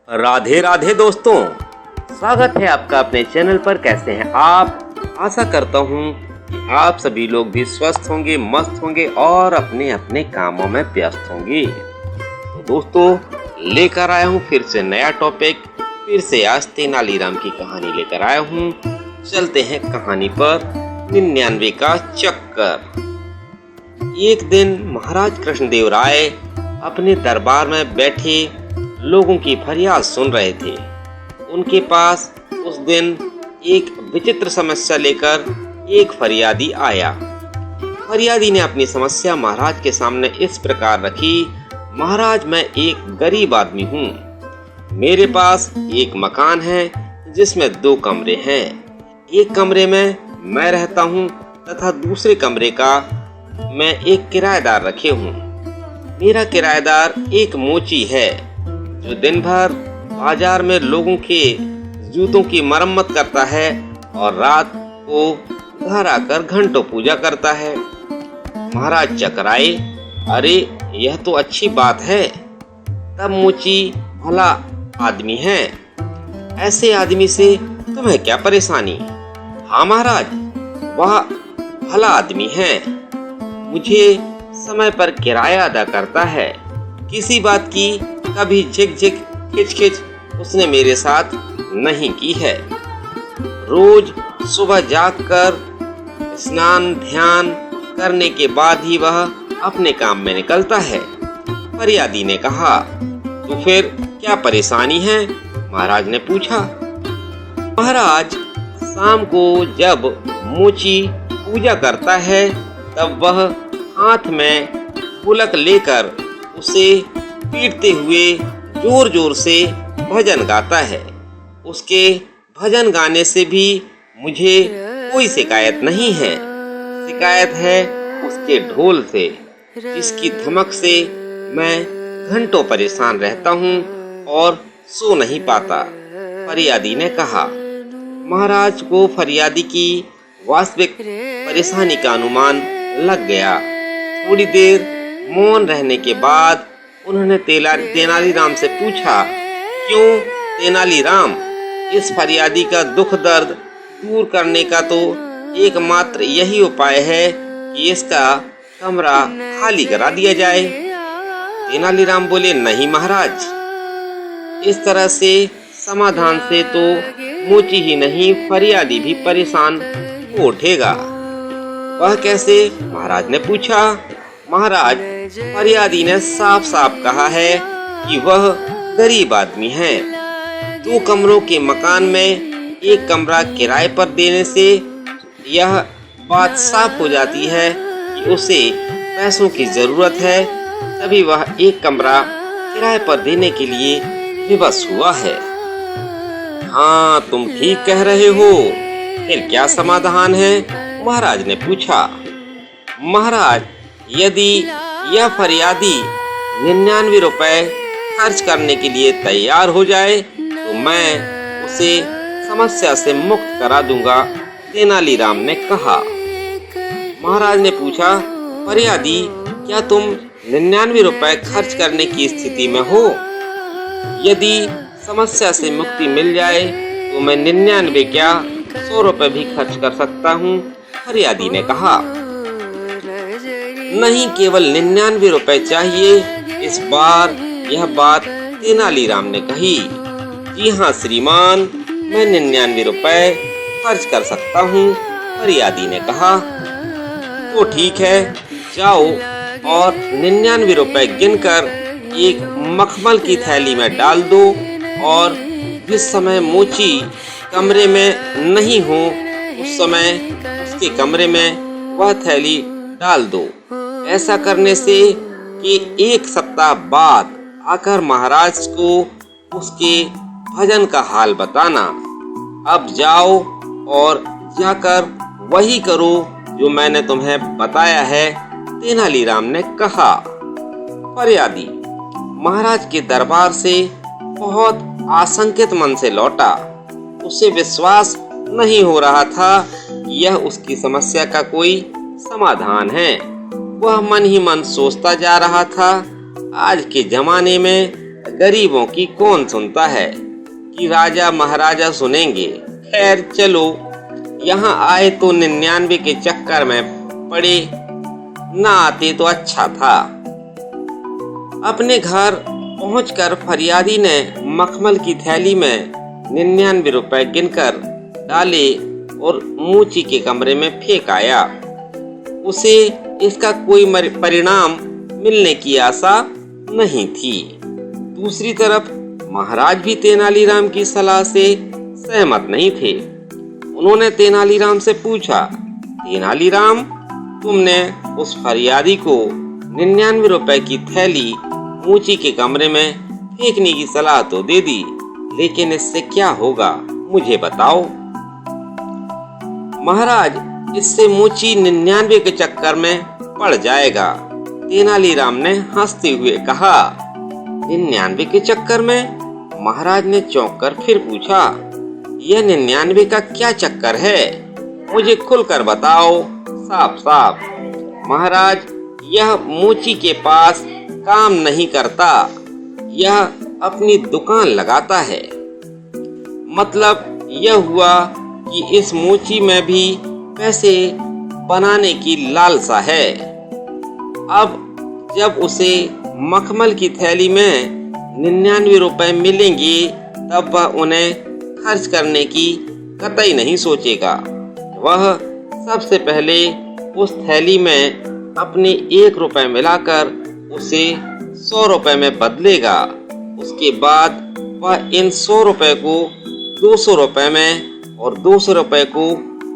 राधे राधे दोस्तों, स्वागत है आपका अपने चैनल पर। कैसे हैं आप? आशा करता हूँ कि आप सभी लोग भी स्वस्थ होंगे, मस्त होंगे और अपने अपने कामों में व्यस्त होंगे। तो दोस्तों, लेकर आया हूँ फिर से नया टॉपिक। फिर से आज तेनालीराम की कहानी लेकर आया हूँ। चलते हैं कहानी पर। 99 का चक्कर। एक दिन महाराज कृष्णदेव राय अपने दरबार में बैठे लोगों की फरियाद सुन रहे थे। उनके पास उस दिन एक विचित्र समस्या लेकर एक फरियादी आया। फरियादी ने अपनी समस्या महाराज के सामने इस प्रकार रखी। महाराज, मैं एक गरीब आदमी हूँ। मेरे पास एक मकान है जिसमें 2 कमरे हैं। एक कमरे में मैं रहता हूँ तथा दूसरे कमरे का मैं एक किराएदार रखे हूँ। मेरा किराएदार एक मोची है जो दिन भर बाजार में लोगों के जूतों की मरम्मत करता है और रात को घर आकर घंटों पूजा करता है। महाराज चकराए। अरे, यह तो अच्छी बात है। तब मोची भला आदमी है। ऐसे आदमी से तुम्हें क्या परेशानी? हाँ महाराज, वह भला आदमी है। मुझे समय पर किराया अदा करता है। किसी बात की कभी झिक-झिक, खिच-खिच उसने मेरे साथ नहीं की है। रोज सुबह जागकर स्नान ध्यान करने के बाद ही वह अपने काम में निकलता है। फरियादी ने कहा, तो फिर क्या परेशानी है? महाराज ने पूछा। महाराज, शाम को जब मोची पूजा करता है तब वह हाथ में ढोलक लेकर उसे पीटते हुए जोर जोर से भजन गाता है। उसके भजन गाने से भी मुझे कोई शिकायत नहीं है। शिकायत है उसके ढोल से, जिसकी धमक से मैं घंटों परेशान रहता हूँ और सो नहीं पाता। फरियादी ने कहा। महाराज को फरियादी की वास्तविक परेशानी का अनुमान लग गया। थोड़ी देर मौन रहने के बाद उन्होंने तेनालीराम से पूछा, क्यों तेनालीराम, इस फरियादी का दुख दर्द दूर करने का तो एकमात्र यही उपाय है कि इसका कमरा खाली करा दिया जाए। तेनालीराम बोले, नहीं महाराज, इस तरह से समाधान से तो मोची ही नहीं फरियादी भी परेशान हो उठेगा। वह कैसे? महाराज ने पूछा। महाराज, फरियादी ने साफ साफ कहा है कि वह गरीब आदमी है। 2 कमरों के मकान में एक कमरा किराए पर देने से यह बात साफ हो जाती है कि उसे पैसों की जरूरत है, तभी वह एक कमरा किराए पर देने के लिए विवश हुआ है। हाँ, तुम ठीक कह रहे हो। फिर क्या समाधान है? महाराज ने पूछा। महाराज, यदि यह फरियादी 99 रुपए खर्च करने के लिए तैयार हो जाए तो मैं उसे समस्या से मुक्त करा दूंगा, तेनालीराम ने कहा। महाराज ने पूछा, फरियादी, क्या तुम 99 रुपए खर्च करने की स्थिति में हो? यदि समस्या से मुक्ति मिल जाए तो मैं 99 क्या 100 रुपए भी खर्च कर सकता हूँ, फरियादी ने कहा। नहीं, केवल 99 रुपए चाहिए। इस बार यह बात तेनालीराम ने कही। जी हाँ श्रीमान, मैं 99 रुपए खर्च कर सकता हूँ, फरियादी ने कहा। तो ठीक है, जाओ और 99 रुपए गिनकर एक मखमल की थैली में डाल दो और जिस समय मोची कमरे में नहीं हो उस समय उसके कमरे में वह थैली डाल दो। ऐसा करने से कि 1 सप्ताह बाद आकर महाराज को उसके भजन का हाल बताना। अब जाओ और जाकर वही करो जो मैंने तुम्हें बताया है, तेनालीराम ने कहा। फरियादी महाराज के दरबार से बहुत आशंकित मन से लौटा। उसे विश्वास नहीं हो रहा था कि यह उसकी समस्या का कोई समाधान है। वह मन ही मन सोचता जा रहा था, आज के जमाने में गरीबों की कौन सुनता है कि राजा महाराजा सुनेंगे। खैर चलो, यहाँ आए तो 99 के चक्कर में पड़े, ना आते तो अच्छा था। अपने घर पहुंचकर फरियादी ने मखमल की थैली में 99 रुपए गिनकर डाले और मूची के कमरे में फेंक आया। उसे इसका कोई परिणाम मिलने की आशा नहीं थी। दूसरी तरफ महाराज भी तेनालीराम की सलाह से सहमत नहीं थे। उन्होंने तेनालीराम से पूछा, तेनालीराम, तुमने उस फरियादी को 99 रुपए की थैली मूची के कमरे में फेंकने की सलाह तो दे दी, लेकिन इससे क्या होगा मुझे बताओ। महाराज, इससे मूची 99 के चक्कर में पड़ जाएगा। तेनालीराम ने हंसते हुए कहा। 99 के चक्कर में? महाराज ने चौंक कर फिर पूछा, यह 99 का क्या चक्कर है? मुझे खुलकर बताओ, साफ साफ। महाराज, यह मूची के पास काम नहीं करता, यह अपनी दुकान लगाता है। मतलब यह हुआ कि इस मूची में भी पैसे बनाने की लालसा है। अब जब उसे मखमल की थैली में 99 रुपए मिलेंगे, तब वह उन्हें खर्च करने की कतई नहीं सोचेगा। वह सबसे पहले उस थैली में अपने 1 रुपए मिलाकर उसे 100 रुपए में बदलेगा। उसके बाद वह इन 100 रुपए को 200 रुपए में और 200 रुपए को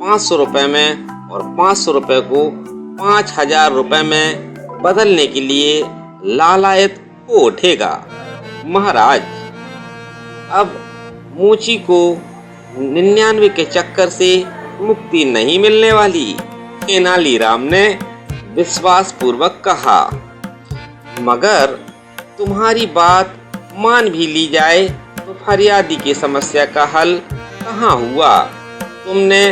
500 रुपए में और 500 रुपए को 5000 रुपए में बदलने के लिए लालायत हो उठेगा। महाराज, अब मूची को 99 के चक्कर से मुक्ति नहीं मिलने वाली, तेनालीराम ने विश्वास पूर्वक कहा। मगर तुम्हारी बात मान भी ली जाए तो फरियादी की समस्या का हल कहाँ हुआ? तुमने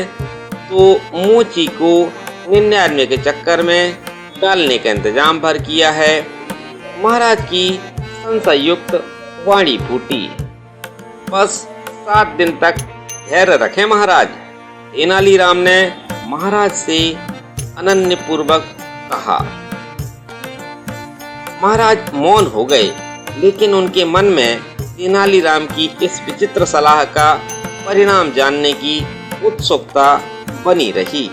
तो मूची को 99 के चक्कर में डालने का इंतजाम भर किया है। महाराज की संशययुक्त वाणी फूटी। बस 7 दिन तक धैर्य रखें महाराज, तेनालीराम ने महाराज से अनन्य पूर्वक कहा। महाराज मौन हो गए, लेकिन उनके मन में तेनालीराम की इस विचित्र सलाह का परिणाम जानने की उत्सुकता बनी रही।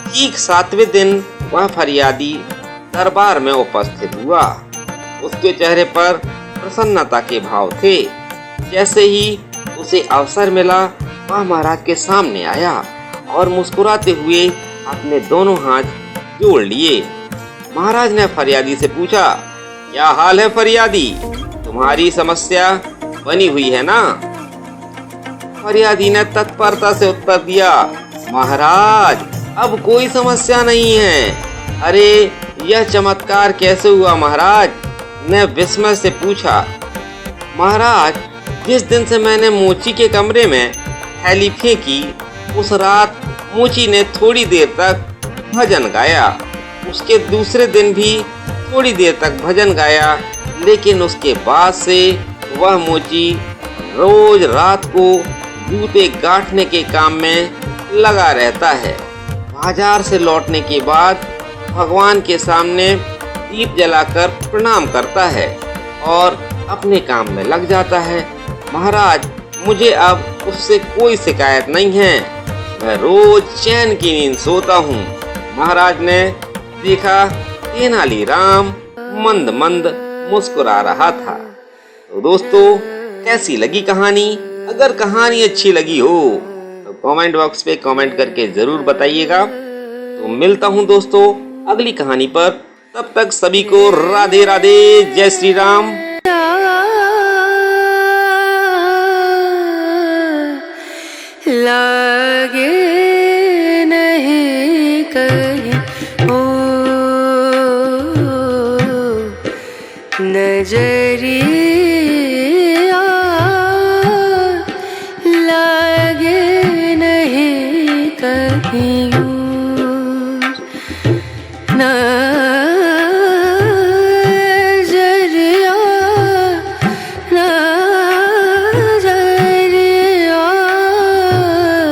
ठीक 7वें दिन वह फरियादी दरबार में उपस्थित हुआ। उसके चेहरे पर प्रसन्नता के भाव थे। जैसे ही उसे अवसर मिला, वह महाराज के सामने आया और मुस्कुराते हुए अपने दोनों हाथ जोड़ लिए। महाराज ने फरियादी से पूछा, क्या हाल है फरियादी, तुम्हारी समस्या बनी हुई है ना? फरियादी ने तत्परता से उत्तर दिया, महाराज अब कोई समस्या नहीं है। अरे यह चमत्कार कैसे हुआ महाराज? ने विस्मय से पूछा। महाराज, जिस दिन से मैंने मूची के कमरे में थैली फेंकी, उस रात मूची ने थोड़ी देर तक भजन गाया। उसके दूसरे दिन भी थोड़ी देर तक भजन गाया, लेकिन उसके बाद से वह मूची रोज रात को जूते गांठने के काम में लगा रहता है। बाजार से लौटने के बाद भगवान के सामने दीप जलाकर प्रणाम करता है और अपने काम में लग जाता है। महाराज, मुझे अब उससे कोई शिकायत नहीं है, मैं रोज चैन की नींद सोता हूँ। महाराज ने देखा तेनालीराम मंद मंद मुस्कुरा रहा था। तो दोस्तों, कैसी लगी कहानी? अगर कहानी अच्छी लगी हो तो कमेंट बॉक्स पे कमेंट करके जरूर बताइएगा। तो मिलता हूँ दोस्तों अगली कहानी पर। तब तक सभी को राधे राधे, जय श्री राम। लागे नहीं कहीं ओ नजरिया, लागे नहीं कहीं।